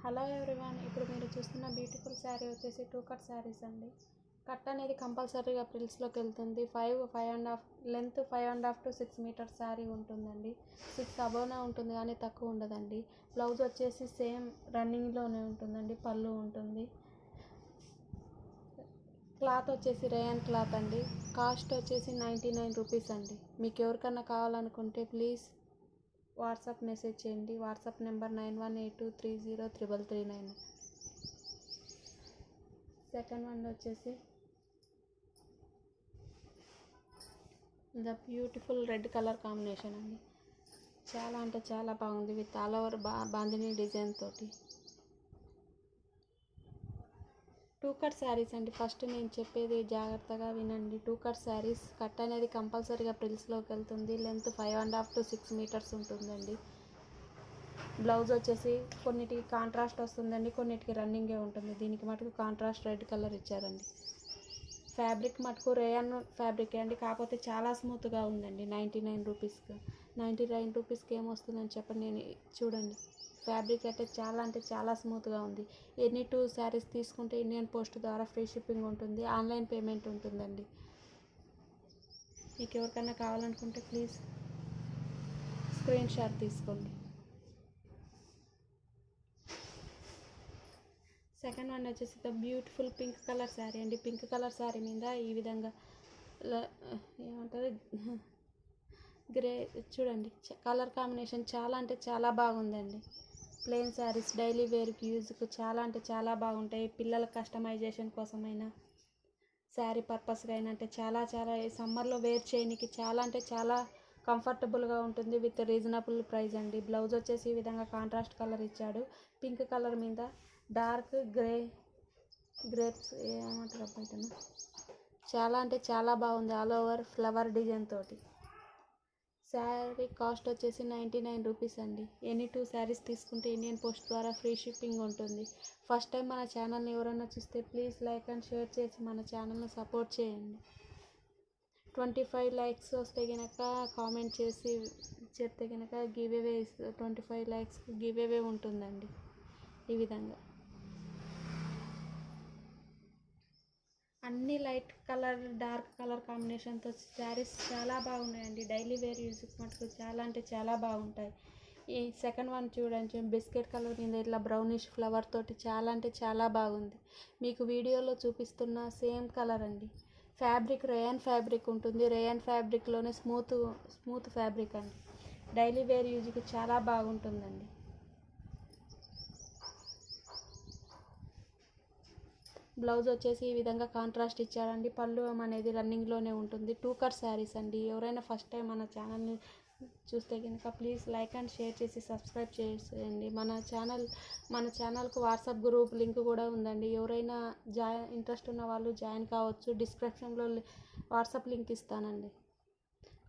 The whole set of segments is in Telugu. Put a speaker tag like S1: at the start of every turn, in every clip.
S1: హలో ఎవ్రీవన్, ఇప్పుడు మీరు చూస్తున్న బ్యూటిఫుల్ శారీ వచ్చేసి 2 కట్ శారీస్ అండి. కట్ అనేది కంపల్సరీగా ప్రిల్స్లోకి వెళ్తుంది. 5.5 లెంత్ 5.5 to 6 మీటర్స్ శారీ ఉంటుందండి. 6 అబోవ్నే ఉంటుంది కానీ తక్కువ ఉండదండి. బ్లౌజ్ వచ్చేసి సేమ్ రన్నింగ్లోనే ఉంటుందండి. పళ్ళు ఉంటుంది. క్లాత్ వచ్చేసి రేయన్ క్లాత్ అండి. కాస్ట్ వచ్చేసి 99 రూపీస్ అండి. మీకు ఎవరికన్నా కావాలనుకుంటే ప్లీజ్ వాట్సాప్ మెసేజ్ చేయండి. WhatsApp number 9182303339. సెకండ్ వన్ వచ్చేసి the beautiful red colour combination అండి. చాలా అంటే చాలా బాగుంది. With all over bandhani design తోటి 2 కట్ శారీస్ అండి. ఫస్ట్ నేను చెప్పేది జాగ్రత్తగా వినండి. 2 కట్ శారీస్. కట్ అనేది కంపల్సరీగా ప్రిల్స్లోకి వెళ్తుంది. లెంత్ 5.5 to 6 మీటర్స్ ఉంటుందండి. బ్లౌజ్ వచ్చేసి కొన్నిటికి కాంట్రాస్ట్ వస్తుందండి, కొన్నిటికి రన్నింగే ఉంటుంది. దీనికి మటుకు కాంట్రాస్ట్ రెడ్ కలర్ ఇచ్చారండి. ఫ్యాబ్రిక్ మటుకు రేయన్ ఫ్యాబ్రిక్ అండి, కాకపోతే చాలా స్మూత్గా ఉందండి. 99 రూపీస్కి 99 రూపీస్కి ఏమొస్తుందని చెప్పండి. నేను చూడండి, ఫ్యాబ్రిక్ అయితే చాలా స్మూత్గా ఉంది. ఎనీ 2 శారీస్ తీసుకుంటే ఇండియన్ పోస్ట్ ద్వారా ఫ్రీ షిప్పింగ్ ఉంటుంది. ఆన్లైన్ పేమెంట్ ఉంటుందండి. మీకు ఎవరికైనా కావాలనుకుంటే ప్లీజ్ స్క్రీన్ షాట్ తీసుకోండి. సెకండ్ వన్ వచ్చేసి the beautiful pink colour sari అండి. పింక్ కలర్ శారీ మీద ఈ విధంగా ఏమంటారు గ్రే చూడండి. కలర్ కాంబినేషన్ చాలా అంటే చాలా బాగుందండి. ప్లెయిన్ శారీస్ డైలీ వేర్కి యూజ్కి చాలా అంటే చాలా బాగుంటాయి. పిల్లల కస్టమైజేషన్ కోసమైనా శారీ పర్పస్గా అయినా అంటే చాలా సమ్మర్లో వేర్ చేయడానికి చాలా అంటే చాలా కంఫర్టబుల్గా ఉంటుంది. విత్ రీజనబుల్ ప్రైస్ అండి. బ్లౌజ్ వచ్చేసి ఈ విధంగా కాంట్రాస్ట్ కలర్ ఇచ్చాడు. పింక్ కలర్ మీద డార్క్ గ్రేప్స్ ఏమంటారు బయటను చాలా అంటే చాలా బాగుంది. ఆల్ ఓవర్ ఫ్లవర్ డిజైన్ తోటి. శారీ కాస్ట్ వచ్చేసి 99 రూపీస్ అండి. ఎనీ 2 శారీస్ తీసుకుంటే ఇండియన్ పోస్ట్ ద్వారా ఫ్రీ షిప్పింగ్ ఉంటుంది. ఫస్ట్ టైం మన ఛానల్ని ఎవరైనా చూస్తే ప్లీజ్ లైక్ అండ్ షేర్ చేసి మన ఛానల్ని సపోర్ట్ చేయండి. 25 లైక్స్ వస్తే కనుక కామెంట్ చేసి చెప్తే కనుక give away 25 likes give away ఉంటుందండి. ఈ విధంగా అన్ని లైట్ కలర్ డార్క్ కలర్ కాంబినేషన్తో శారీస్ చాలా బాగున్నాయండి. డైలీ వేర్ యూజ్కి మటుకు చాలా అంటే చాలా బాగుంటాయి. ఈ సెకండ్ వన్ చూడండి, బిస్కెట్ కలర్ మీద ఇట్లా బ్రౌనిష్ ఫ్లవర్ తోటి చాలా అంటే చాలా బాగుంది. మీకు వీడియోలో చూపిస్తున్న సేమ్ కలర్ అండి. ఫ్యాబ్రిక్ రేయన్ ఫ్యాబ్రిక్ ఉంటుంది. రేయన్ ఫ్యాబ్రిక్లోనే స్మూత్ ఫ్యాబ్రిక్ అండి. డైలీ వేర్ యూజ్కి చాలా బాగుంటుందండి. బ్లౌజ్ వచ్చేసి ఈ విధంగా కాంట్రాస్ట్ ఇచ్చాడండి. పళ్ళు అనేది రన్నింగ్లోనే ఉంటుంది. 2 కట్ శారీస్ అండి. ఎవరైనా ఫస్ట్ టైం మన ఛానల్ని చూస్తే కనుక ప్లీజ్ లైక్ అండ్ షేర్ చేసి సబ్స్క్రైబ్ చేసేయండి. మన ఛానల్కు వాట్సాప్ గ్రూప్ లింక్ కూడా ఉందండి. ఎవరైనా ఇంట్రెస్ట్ ఉన్న వాళ్ళు జాయిన్ కావచ్చు. డిస్క్రిప్షన్లో వాట్సాప్ లింక్ ఇస్తానండి.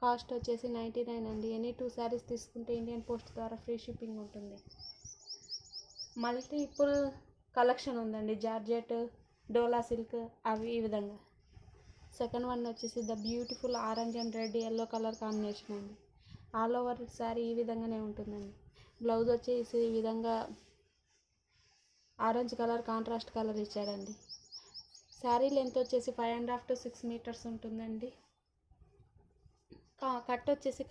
S1: కాస్ట్ వచ్చేసి 99 అండి. ఎనీ 2 శారీస్ తీసుకుంటే ఇండియన్ పోస్ట్ ద్వారా ఫ్రీ షిప్పింగ్ ఉంటుంది. మల్టిపుల్ కలెక్షన్ ఉందండి. జార్జెట్, డోలా సిల్క్ అవి ఈ విధంగా. సెకండ్ వన్ వచ్చేసి the beautiful orange and red yellow colour combination అండి. ఆల్ ఓవర్ శారీ ఈ విధంగానే ఉంటుందండి. బ్లౌజ్ వచ్చేసి ఈ విధంగా ఆరెంజ్ కలర్ కాంట్రాస్ట్ కలర్ ఇచ్చాడండి. శారీ లెంత్ వచ్చేసి 5.5 to 6 మీటర్స్ ఉంటుందండి. కట్ వచ్చేసి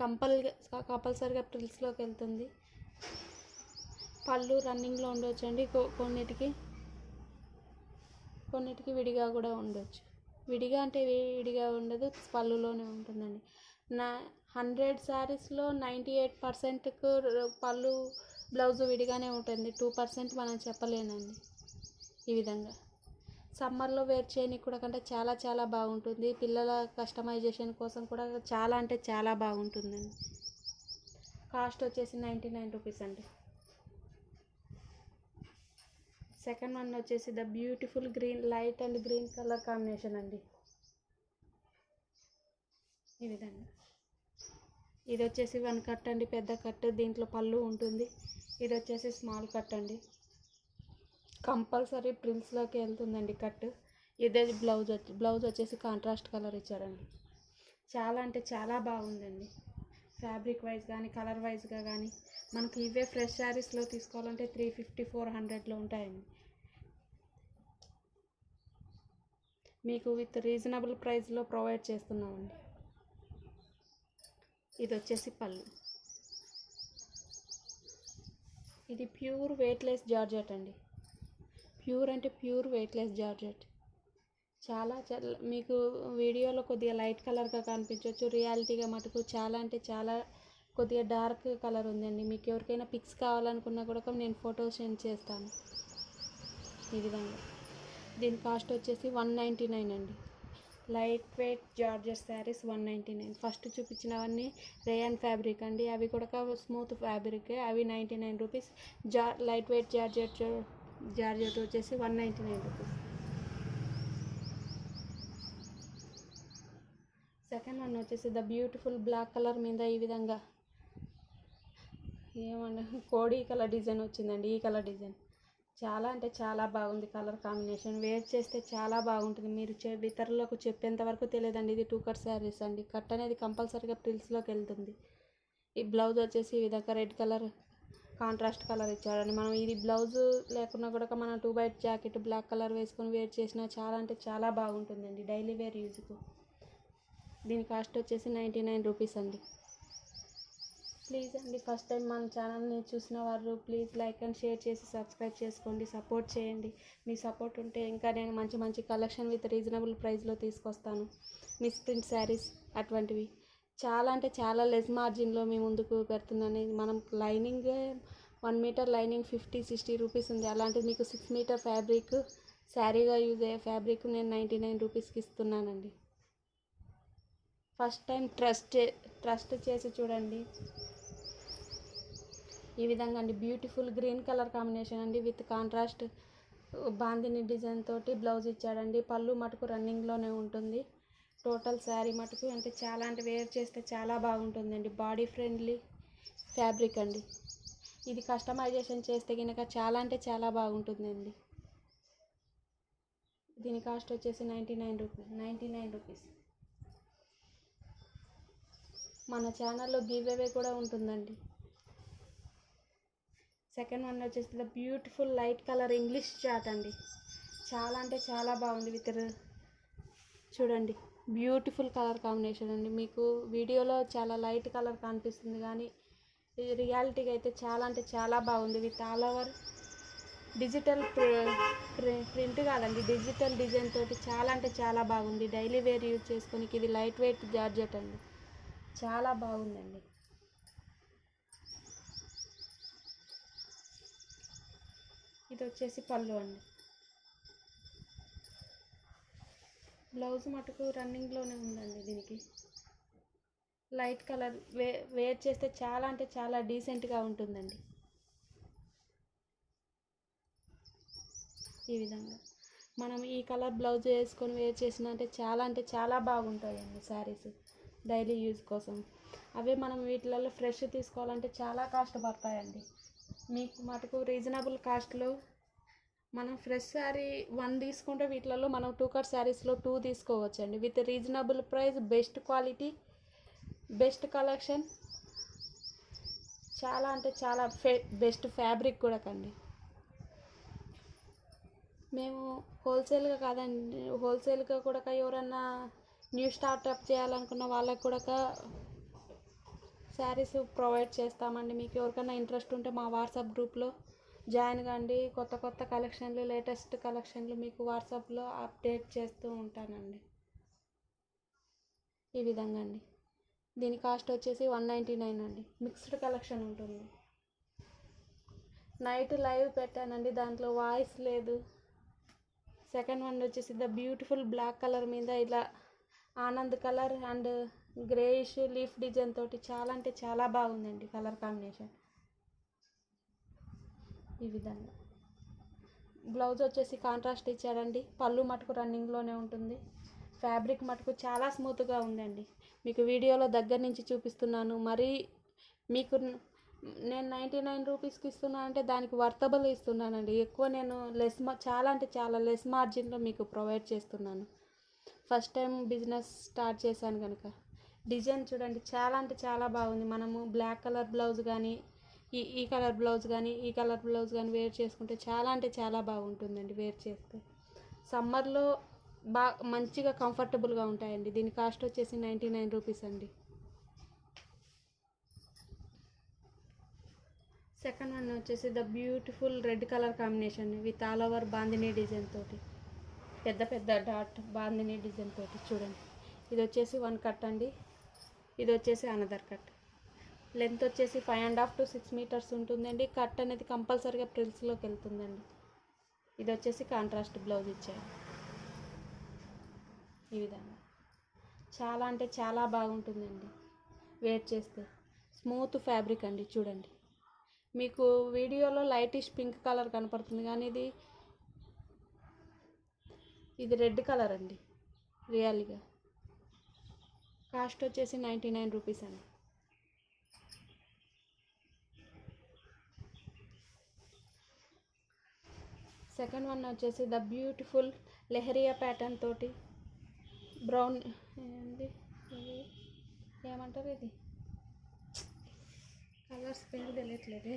S1: కంపల్సరీగా ప్రిల్స్లోకి వెళ్తుంది. పళ్ళు రన్నింగ్లో ఉండొచ్చండి. కొన్నిటికి విడిగా కూడా ఉండొచ్చు. విడిగా అంటే విడిగా ఉండదు, పళ్ళులోనే ఉంటుందండి. 100 శారీస్లో 98%కు పళ్ళు బ్లౌజ్ విడిగానే ఉంటుంది. 2% మనం చెప్పలేనండి. ఈ విధంగా సమ్మర్లో వేర్ చేయడానికి కూడా కంటే చాలా బాగుంటుంది. పిల్లల కస్టమైజేషన్ కోసం కూడా చాలా అంటే చాలా బాగుంటుందండి. కాస్ట్ వచ్చేసి 99 రూపీస్ అండి. సెకండ్ వన్ వచ్చేసి the beautiful green light and green colour combination అండి. ఈ విధంగా ఇది వచ్చేసి 1 కట్ అండి, పెద్ద కట్. దీంట్లో పళ్ళు ఉంటుంది. ఇది వచ్చేసి స్మాల్ కట్ అండి. కంపల్సరీ ప్రిల్స్లోకి వెళ్తుందండి కట్. ఇదే బ్లౌజ్ వచ్చేసి కాంట్రాస్ట్ కలర్ ఇచ్చారండి. చాలా అంటే చాలా బాగుందండి. ఫ్యాబ్రిక్ వైజ్ కానీ కలర్ వైజ్గా కానీ మనకి ఇవే ఫ్రెష్ శారీస్లో తీసుకోవాలంటే 350-400లో ఉంటాయండి. మీకు విత్ రీజనబుల్ ప్రైస్లో ప్రొవైడ్ చేస్తున్నామండి. ఇది వచ్చేసి పళ్ళు. ఇది ప్యూర్ వెయిట్లెస్ జార్జెట్ అండి. ప్యూర్ అంటే ప్యూర్ వెయిట్లెస్ జార్జెట్. చాలా మీకు వీడియోలో కొద్దిగా లైట్ కలర్గా కనిపించవచ్చు, రియాలిటీగా మటుకు చాలా అంటే చాలా కొద్దిగా డార్క్ కలర్ ఉందండి. మీకు ఎవరికైనా పిక్స్ కావాలనుకున్నా కూడా నేను ఫొటోస్ సెండ్ చేస్తాను. ఈ విధంగా దీని కాస్ట్ వచ్చేసి 199 అండి. Light weight georgette saris 199. First చూపించినవన్నీ రేయాన్ ఫ్యాబ్రిక్ అండి, అవి కూడా స్మూత్ ఫ్యాబ్రిక్, అవి 99 రూపీస్. లైట్ వెయిట్ జార్జెట్ వచ్చేసి 199 రూపీస్. సెకండ్ వన్ వచ్చేసి ద బ్యూటిఫుల్ బ్లాక్ కలర్ మీద ఈ విధంగా ఏమన్నా కోడి కలర్ డిజైన్ వచ్చిందండి. ఈ కలర్ డిజైన్ చాలా అంటే చాలా బాగుంది. కలర్ కాంబినేషన్ వేర్ చేస్తే చాలా బాగుంటుంది. మీరు ఇతరులకు చెప్పేంత వరకు తెలియదండి. ఇది 2 కట్ శారీస్ అండి. కట్ అనేది కంపల్సరీగా ప్రిల్స్లోకి వెళ్తుంది. ఈ బ్లౌజ్ వచ్చేసి ఈ విధంగా రెడ్ కలర్ కాంట్రాస్ట్ కలర్ ఇచ్చారండి. మనం ఇది బ్లౌజ్ లేకున్నా కూడా మనం 2x జాకెట్ బ్లాక్ కలర్ వేసుకొని వేర్ చేసినా చాలా అంటే చాలా బాగుంటుందండి డైలీ వేర్ యూజ్కు. దీని కాస్ట్ వచ్చేసి 99 రూపీస్ అండి. ప్లీజ్ అండి, ఫస్ట్ టైం మన ఛానల్ని చూసిన వారు ప్లీజ్ లైక్ అండ్ షేర్ చేసి సబ్స్క్రైబ్ చేసుకోండి, సపోర్ట్ చేయండి. మీ సపోర్ట్ ఉంటే ఇంకా నేను మంచి మంచి కలెక్షన్ విత్ రీజనబుల్ ప్రైస్లో తీసుకొస్తాను. మిస్ ప్రింట్ శారీస్ అటువంటివి చాలా అంటే చాలా లెస్ మార్జిన్లో మీ ముందుకు పెడుతున్నాను. మనం లైనింగ్ 1 మీటర్ లైనింగ్ 50-60 రూపీస్ ఉంది. అలాంటిది మీకు 6 మీటర్ ఫ్యాబ్రిక్ శారీగా యూజ్ అయ్యే ఫ్యాబ్రిక్ నేను 99 రూపీస్కి ఇస్తున్నానండి. ఫస్ట్ టైం ట్రస్ట్ చేసి చూడండి. ఈ విధంగా అండి బ్యూటిఫుల్ గ్రీన్ కలర్ కాంబినేషన్ అండి విత్ కాంట్రాస్ట్ బాందిని డిజైన్ తోటి బ్లౌజ్ ఇచ్చాడండి. పళ్ళు మటుకు రన్నింగ్లోనే ఉంటుంది. టోటల్ శారీ మటుకు అంటే చాలా అంటే వేర్ చేస్తే చాలా బాగుంటుందండి. బాడీ ఫ్రెండ్లీ ఫ్యాబ్రిక్ అండి. ఇది కస్టమైజేషన్ చేస్తే కనుక చాలా అంటే చాలా బాగుంటుందండి. దీని కాస్ట్ వచ్చేసి 99 రూపీస్. మన ఛానల్లో గివ్ అవే కూడా ఉంటుందండి. సెకండ్ వన్ వచ్చేసి the beautiful light colour English chat అండి. చాలా అంటే చాలా బాగుంది. చూడండి బ్యూటిఫుల్ కలర్ కాంబినేషన్ అండి. మీకు వీడియోలో చాలా లైట్ కలర్ కనిపిస్తుంది కానీ రియాలిటీగా అయితే చాలా అంటే చాలా బాగుంది. With all over digital print కాదండి, డిజిటల్ డిజైన్ తోటి చాలా అంటే చాలా బాగుంది. డైలీ వేర్ యూజ్ చేసుకొని ఇది లైట్ వెయిట్ జార్జెట్ అండి. చాలా బాగుందండి. ఇది వచ్చేసి పళ్ళు అండి. బ్లౌజ్ మటుకు రన్నింగ్లోనే ఉందండి. దీనికి లైట్ కలర్ వేర్ చేస్తే చాలా అంటే చాలా డీసెంట్గా ఉంటుందండి. ఈ విధంగా మనం ఈ కలర్ బ్లౌజ్ వేసుకొని వేర్ చేసిన అంటే చాలా బాగుంటాయండి శారీస్ డైలీ యూజ్ కోసం. అవే మనం వీటిలలో ఫ్రెష్ తీసుకోవాలంటే చాలా కాస్ట్ పడతాయండి. మీకు మటుకు రీజనబుల్ కాస్ట్లో మనం ఫ్రెష్ శారీ 1 తీసుకుంటే వీటిలలో మనం 2 కట్ శారీస్లో 2 తీసుకోవచ్చండి. With reasonable price, best quality, best collection, చాలా అంటే చాలా బెస్ట్ ఫ్యాబ్రిక్ కూడా కండి. మేము హోల్సేల్గా కాదండి, హోల్సేల్గా కూడా ఎవరన్నా న్యూ స్టార్ట్అప్ చేయాలనుకున్న వాళ్ళకు కూడా శారీస్ ప్రొవైడ్ చేస్తామండి. మీకు ఎవరికైనా ఇంట్రెస్ట్ ఉంటే మా వాట్సాప్ గ్రూప్లో జాయిన్ కండి. కొత్త కలెక్షన్లు, లేటెస్ట్ కలెక్షన్లు మీకు వాట్సాప్లో అప్డేట్ చేస్తూ ఉంటానండి. ఈ విధంగా అండి. దీని కాస్ట్ వచ్చేసి 199 అండి. మిక్స్డ్ కలెక్షన్ ఉంటుంది. నైట్ లైవ్ పెట్టానండి, దాంట్లో వాయిస్ లేదు. సెకండ్ వన్ వచ్చేసి ద బ్యూటిఫుల్ బ్లాక్ కలర్ మీద ఇలా Anand colour and greyish leaf design తోటి చాలా అంటే చాలా బాగుందండి కలర్ కాంబినేషన్. ఈ విధంగా బ్లౌజ్ వచ్చేసి కాంట్రాస్ట్ ఇచ్చాడండి. పళ్ళు మటుకు రన్నింగ్లోనే ఉంటుంది. ఫ్యాబ్రిక్ మటుకు చాలా స్మూత్గా ఉందండి. మీకు వీడియోలో దగ్గర నుంచి చూపిస్తున్నాను. మరి మీకు నేను 99 రూపీస్కి ఇస్తున్నా అంటే దానికి వర్తబుల్ ఇస్తున్నానండి. ఎక్కువ నేను చాలా అంటే చాలా లెస్ మార్జిన్లో మీకు ప్రొవైడ్ చేస్తున్నాను. ఫస్ట్ టైం బిజినెస్ స్టార్ట్ చేశాను కనుక డిజైన్ చూడండి, చాలా అంటే చాలా బాగుంది. మనము బ్లాక్ కలర్ బ్లౌజ్ కానీ ఈ కలర్ బ్లౌజ్ కానీ ఈ కలర్ బ్లౌజ్ కానీ వేర్ చేసుకుంటే చాలా అంటే చాలా బాగుంటుందండి. వేర్ చేస్తే సమ్మర్లో మంచిగా కంఫర్టబుల్గా ఉంటాయండి. దీని కాస్ట్ వచ్చేసి 99 రూపీస్ అండి. సెకండ్ వన్ వచ్చేసి the beautiful red colour combination with all over bandhani design తోటి, పెద్ద పెద్ద డాట్ బాందినీ డిజైన్ తోటి చూడండి. ఇది వచ్చేసి 1 కట్ అండి. ఇది వచ్చేసి అనదర్ కట్. లెంత్ వచ్చేసి 5.5 to 6 మీటర్స్ ఉంటుందండి. కట్ అనేది కంపల్సరీగా ప్రిల్స్లోకి వెళ్తుందండి. ఇది వచ్చేసి కాంట్రాస్ట్ బ్లౌజ్ ఇచ్చారు. ఈ విధంగా చాలా అంటే చాలా బాగుంటుందండి వేర్ చేస్తే. స్మూత్ ఫ్యాబ్రిక్ అండి చూడండి. మీకు వీడియోలో లైటిష్ పింక్ కలర్ కనపడుతుంది కానీ ఇది రెడ్ కలర్ అండి రియల్గా. కాస్ట్ వచ్చేసి 99 రూపీస్ అండి. సెకండ్ వన్ వచ్చేసి ద బ్యూటిఫుల్ లెహరియా ప్యాటర్న్ తోటి బ్రౌన్ ఏమంటారు ఇది కలర్స్ పేరు తెలియట్లేదే,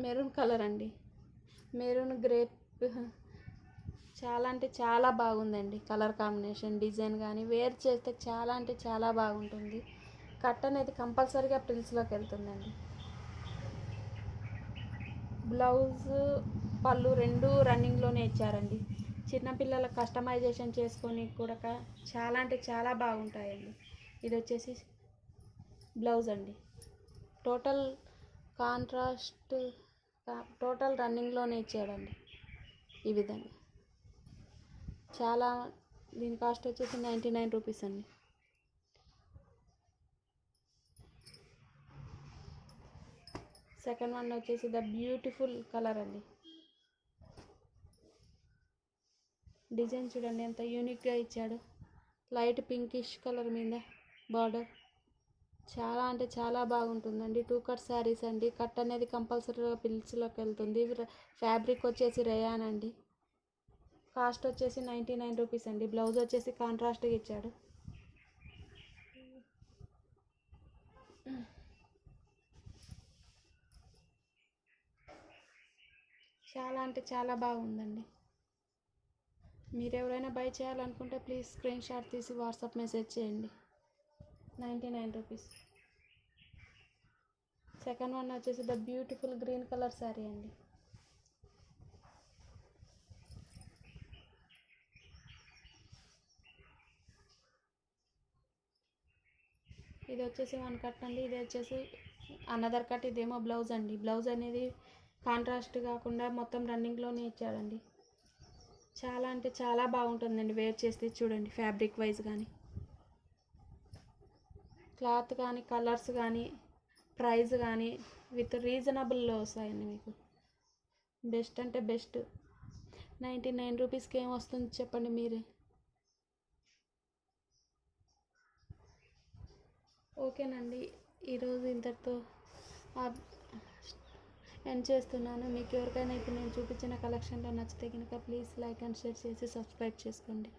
S1: మెరూన్ కలర్ అండి. మెరూన్ గ్రేప్ చాలా అంటే చాలా బాగుందండి. కలర్ కాంబినేషన్ డిజైన్ కానీ వేర్ చేస్తే చాలా అంటే చాలా బాగుంటుంది. కట్ అనేది కంపల్సరీగా ప్రిల్స్లోకి వెళ్తుందండి. బ్లౌజ్ పళ్ళు రెండు రన్నింగ్లోనే ఇచ్చారండి. చిన్నపిల్లల కస్టమైజేషన్ చేసుకొని కూడా చాలా అంటే చాలా బాగుంటాయండి. ఇది వచ్చేసి బ్లౌజ్ అండి. టోటల్ కాంట్రాస్ట్ టోటల్ రన్నింగ్లోనే ఇచ్చాడండి. ఈ విధంగా చాలా, దీని కాస్ట్ వచ్చేసి 99 రూపీస్ అండి. సెకండ్ వన్ వచ్చేసి ద బ్యూటిఫుల్ కలర్ అండి. డిజైన్ చూడండి ఎంత యూనిక్గా ఇచ్చాడు. లైట్ పింకిష్ కలర్ మీద బార్డర్ చాలా అంటే చాలా బాగుంటుందండి. 2 కట్ శారీస్ అండి. కట్ అనేది కంపల్సరీగా పిల్స్లోకి వెళ్తుంది. ఫ్యాబ్రిక్ వచ్చేసి రేయాన్ అండి. కాస్ట్ వచ్చేసి 99 రూపీస్ అండి. బ్లౌజ్ వచ్చేసి కాంట్రాస్ట్గా ఇచ్చాడు. చాలా అంటే చాలా బాగుందండి. మీరు ఎవరైనా బై చేయాలనుకుంటే ప్లీజ్ స్క్రీన్ షాట్ తీసి వాట్సాప్ మెసేజ్ చేయండి. 99 రూపీస్. సెకండ్ వన్ వచ్చేసి the beautiful green colour sari అండి. ఇది వచ్చేసి 1 కట్ అండి. ఇది వచ్చేసి అనదర్ కట్. ఇదేమో బ్లౌజ్ అండి. బ్లౌజ్ అనేది కాంట్రాస్ట్ కాకుండా మొత్తం రన్నింగ్లోనే ఇచ్చాడండి. చాలా అంటే చాలా బాగుంటుందండి వేర్ చేస్తే. చూడండి ఫ్యాబ్రిక్ వైజ్ కానీ క్లాత్ కానీ కలర్స్ కానీ ప్రైస్ కానీ విత్ రీజనబుల్లో వస్తాయండి మీకు. బెస్ట్ అంటే బెస్ట్. 99 రూపీస్కి ఏం వస్తుంది చెప్పండి మీరే. ఓకేనండి, ఈరోజు ఇంతటితో ఎండ్ చేస్తున్నాను. మీకు ఎవరికైనా ఇప్పుడు నేను చూపించిన కలెక్షన్లో నచ్చితే కనుక ప్లీజ్ లైక్ అండ్ షేర్ చేసి సబ్స్క్రైబ్ చేసుకోండి.